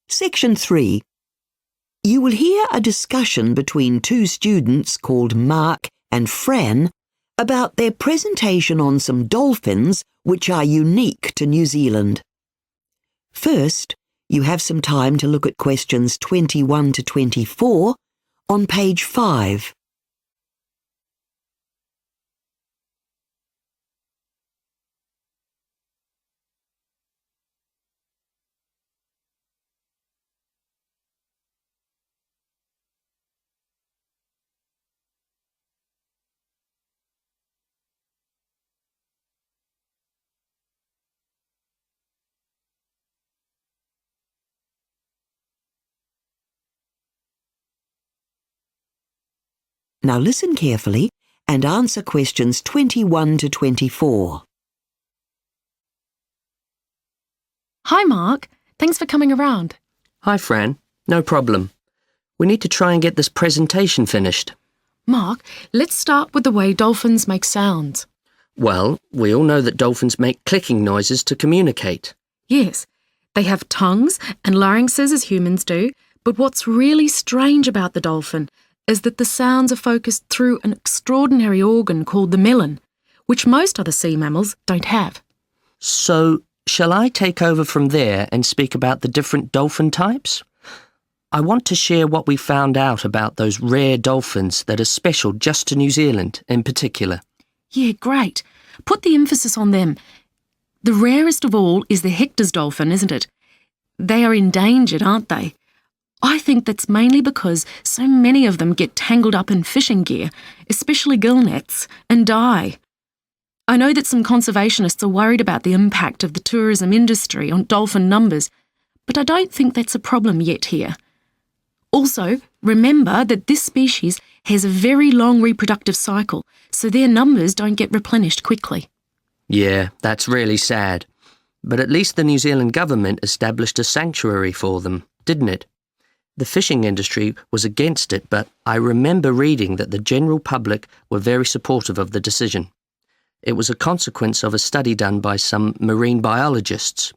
Section 3. You will hear a discussion between two students called Mark and Fran about their presentation on some dolphins which are unique to New Zealand. First, you have some time to look at questions 21 to 24 on page 5. Now listen carefully and answer questions 21 to 24. Hi, Mark. Thanks for coming around. Hi, Fran. No problem. We need to try and get this presentation finished. Mark, let's start with the way dolphins make sounds. Well, we all know that dolphins make clicking noises to communicate. Yes, they have tongues and larynxes as humans do, but what's really strange about the dolphin is that the sounds are focused through an extraordinary organ called the melon, which most other sea mammals don't have. So, shall I take over from there and speak about the different dolphin types? I want to share what we found out about those rare dolphins that are special just to New Zealand in particular. Yeah, great. Put the emphasis on them. The rarest of all is the Hector's dolphin, isn't it? They are endangered, aren't they? I think that's mainly because so many of them get tangled up in fishing gear, especially gill nets, and die. I know that some conservationists are worried about the impact of the tourism industry on dolphin numbers, but I don't think that's a problem yet here. Also, remember that this species has a very long reproductive cycle, so their numbers don't get replenished quickly. Yeah, that's really sad. But at least the New Zealand government established a sanctuary for them, didn't it? The fishing industry was against it, but I remember reading that the general public were very supportive of the decision. It was a consequence of a study done by some marine biologists.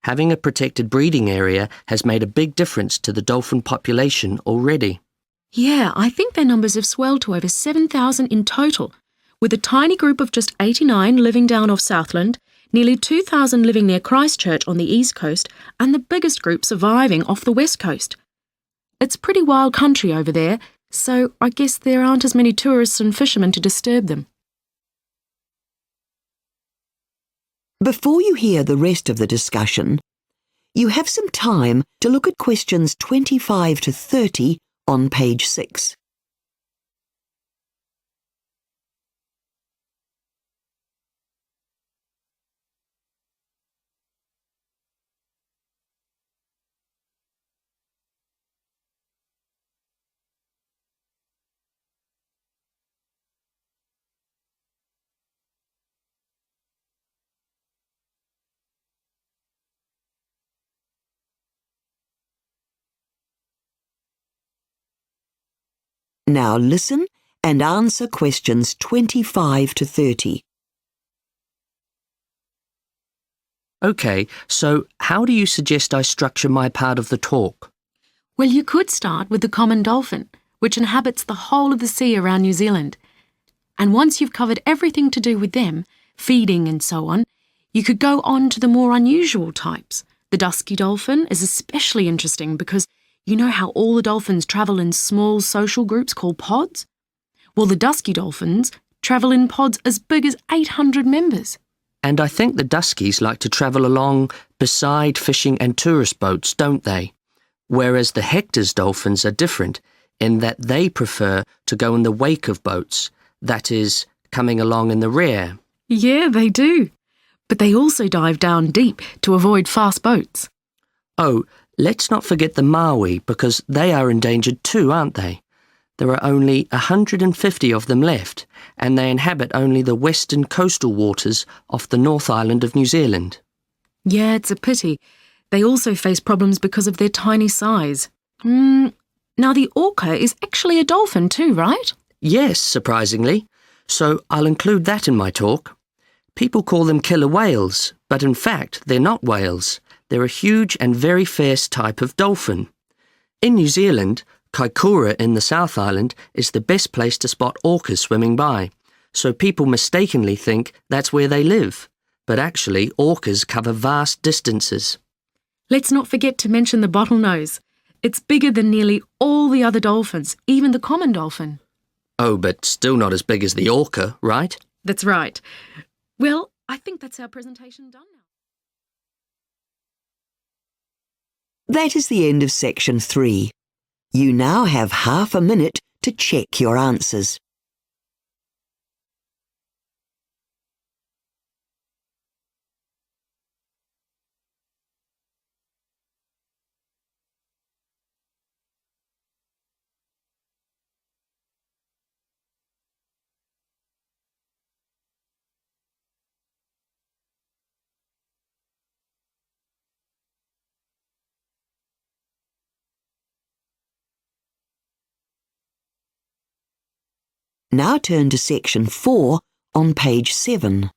Having a protected breeding area has made a big difference to the dolphin population already. Yeah, I think their numbers have swelled to over 7,000 in total, with a tiny group of just 89 living down off Southland, nearly 2,000 living near Christchurch on the east coast, and the biggest group surviving off the west coast. It's pretty wild country over there, so I guess there aren't as many tourists and fishermen to disturb them. Before you hear the rest of the discussion, you have some time to look at questions 25 to 30 on page 6. Now listen and answer questions 25 to 30. OK, so how do you suggest I structure my part of the talk? Well, you could start with the common dolphin, which inhabits the whole of the sea around New Zealand. And once you've covered everything to do with them, feeding and so on, you could go on to the more unusual types. The dusky dolphin is especially interesting because you know how all the dolphins travel in small social groups called pods? Well, the dusky dolphins travel in pods as big as 800 members. And I think the duskies like to travel along beside fishing and tourist boats, don't they? Whereas the Hector's dolphins are different in that they prefer to go in the wake of boats, that is, coming along in the rear. Yeah, they do. But they also dive down deep to avoid fast boats. Oh, let's not forget the Maui, because they are endangered too, aren't they? There are only 150 of them left, and they inhabit only the western coastal waters off the North Island of New Zealand. Yeah, it's a pity. They also face problems because of their tiny size. Now the orca is actually a dolphin too, right? Yes, surprisingly. So I'll include that in my talk. People call them killer whales, but in fact they're not whales. They're a huge and very fierce type of dolphin. In New Zealand, Kaikoura in the South Island is the best place to spot orcas swimming by, so people mistakenly think that's where they live. But actually, orcas cover vast distances. Let's not forget to mention the bottlenose. It's bigger than nearly all the other dolphins, even the common dolphin. Oh, but still not as big as the orca, right? That's right. Well, I think that's our presentation done now. That is the end of section 3. You now have half a minute to check your answers. Now turn to section 4 on page 7.